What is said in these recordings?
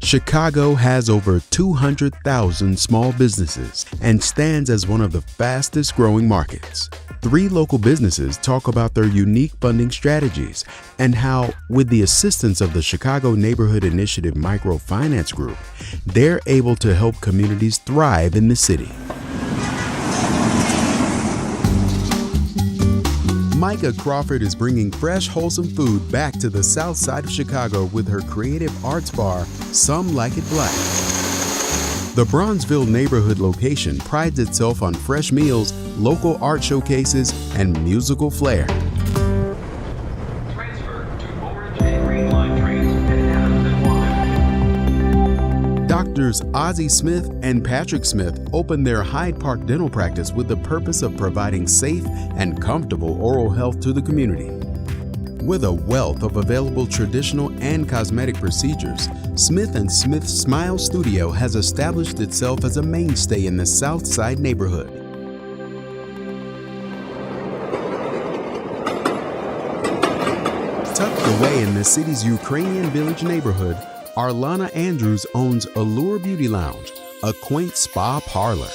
Chicago has over 200,000 small businesses and stands as one of the fastest growing markets. 3 local businesses talk about their unique funding strategies and how, with the assistance of the Chicago Neighborhood Initiative Microfinance Group, they're able to help communities thrive in the city. Micah Crawford is bringing fresh, wholesome food back to the south side of Chicago with her creative arts bar, Some Like It Black. The Bronzeville neighborhood location prides itself on fresh meals, local art showcases, and musical flair. Doctors Ozzie Smith and Patrick Smith opened their Hyde Park dental practice with the purpose of providing safe and comfortable oral health to the community. With a wealth of available traditional and cosmetic procedures, Smith & Smith Smile Studio has established itself as a mainstay in the South Side neighborhood. Tucked away in the city's Ukrainian Village neighborhood, Arlana Andrews owns Allure Beauty Lounge, a quaint spa parlor.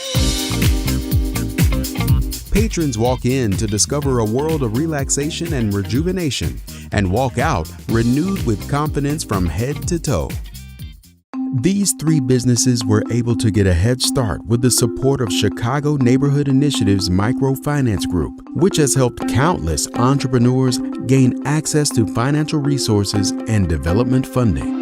Patrons walk in to discover a world of relaxation and rejuvenation and walk out renewed with confidence from head to toe. These 3 businesses were able to get a head start with the support of Chicago Neighborhood Initiative's Microfinance Group, which has helped countless entrepreneurs gain access to financial resources and development funding.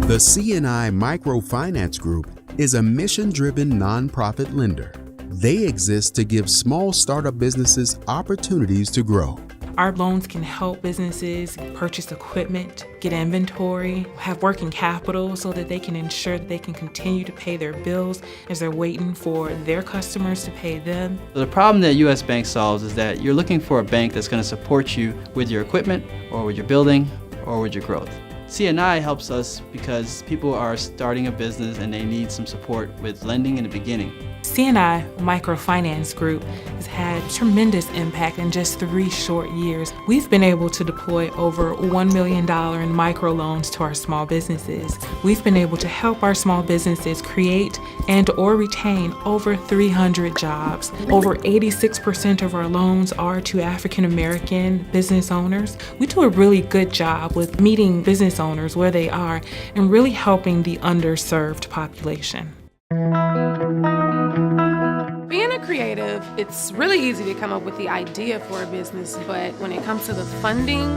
The C&I Microfinance Group is a mission-driven nonprofit lender. They exist to give small startup businesses opportunities to grow. Our loans can help businesses purchase equipment, get inventory, have working capital so that they can ensure that they can continue to pay their bills as they're waiting for their customers to pay them. The problem that U.S. Bank solves is that you're looking for a bank that's going to support you with your equipment or with your building or with your growth. C&I helps us because people are starting a business and they need some support with lending in the beginning. C&I Microfinance Group has had tremendous impact in just 3 short years. We've been able to deploy over $1 million in microloans to our small businesses. We've been able to help our small businesses create and/or retain over 300 jobs. Over 86% of our loans are to African American business owners. We do a really good job with meeting business owners where they are and really helping the underserved population. Being a creative, it's really easy to come up with the idea for a business, but when it comes to the funding,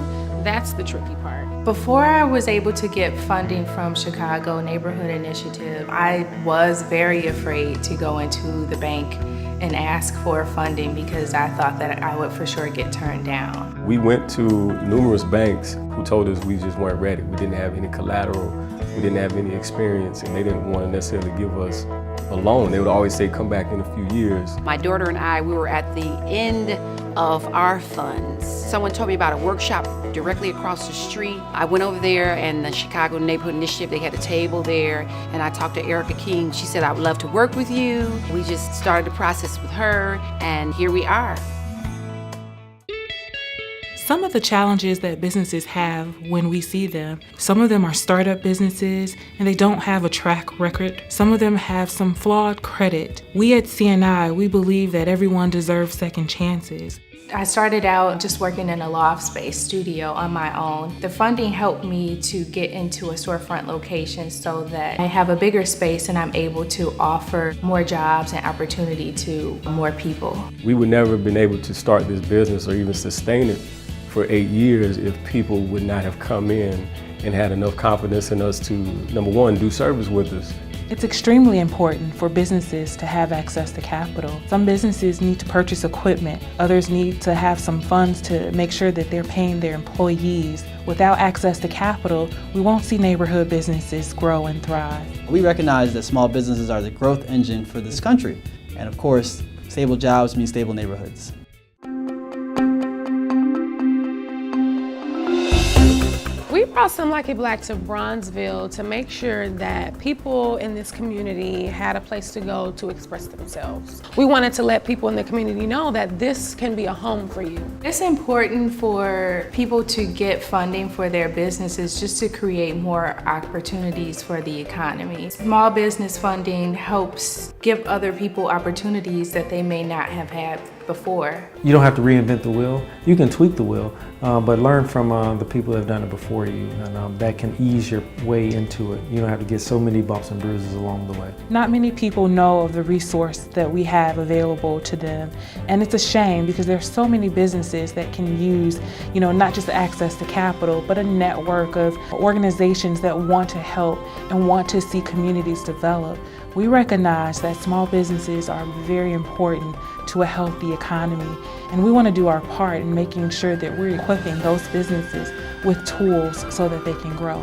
that's the tricky part. Before I was able to get funding from Chicago Neighborhood Initiative, I was very afraid to go into the bank and ask for funding because I thought that I would for sure get turned down. We went to numerous banks who told us we just weren't ready. We didn't have any collateral, we didn't have any experience, and they didn't want to necessarily give us a loan. They would always say, come back in a few years. My daughter and I, we were at the end of our funds. Someone told me about a workshop directly across the street. I went over there and the Chicago Neighborhood Initiative, they had a table there, and I talked to Erica King. She said, I would love to work with you. We just started the process with her, and here we are. Some of the challenges that businesses have when we see them, some of them are startup businesses and they don't have a track record. Some of them have some flawed credit. We at C&I, we believe that everyone deserves second chances. I started out just working in a loft space studio on my own. The funding helped me to get into a storefront location so that I have a bigger space and I'm able to offer more jobs and opportunity to more people. We would never have been able to start this business or even sustain it for 8 years if people would not have come in and had enough confidence in us to, number one, do service with us, It's extremely important for businesses to have access to capital. Some businesses need to purchase equipment. Others need to have some funds to make sure that they're paying their employees. Without access to capital, we won't see neighborhood businesses grow and thrive. We recognize that small businesses are the growth engine for this country. And of course, stable jobs mean stable neighborhoods. We brought Some Like It Black to Bronzeville to make sure that people in this community had a place to go to express themselves. We wanted to let people in the community know that this can be a home for you. It's important for people to get funding for their businesses just to create more opportunities for the economy. Small business funding helps give other people opportunities that they may not have had before. You don't have to reinvent the wheel. You can tweak the wheel, but learn from the people that have done it before you, and that can ease your way into it. You don't have to get so many bumps and bruises along the way. Not many people know of the resource that we have available to them, and it's a shame because there's so many businesses that can use, not just access to capital, but a network of organizations that want to help and want to see communities develop. We recognize that small businesses are very important to a healthy economy, and we want to do our part in making sure that we're equipping those businesses with tools so that they can grow.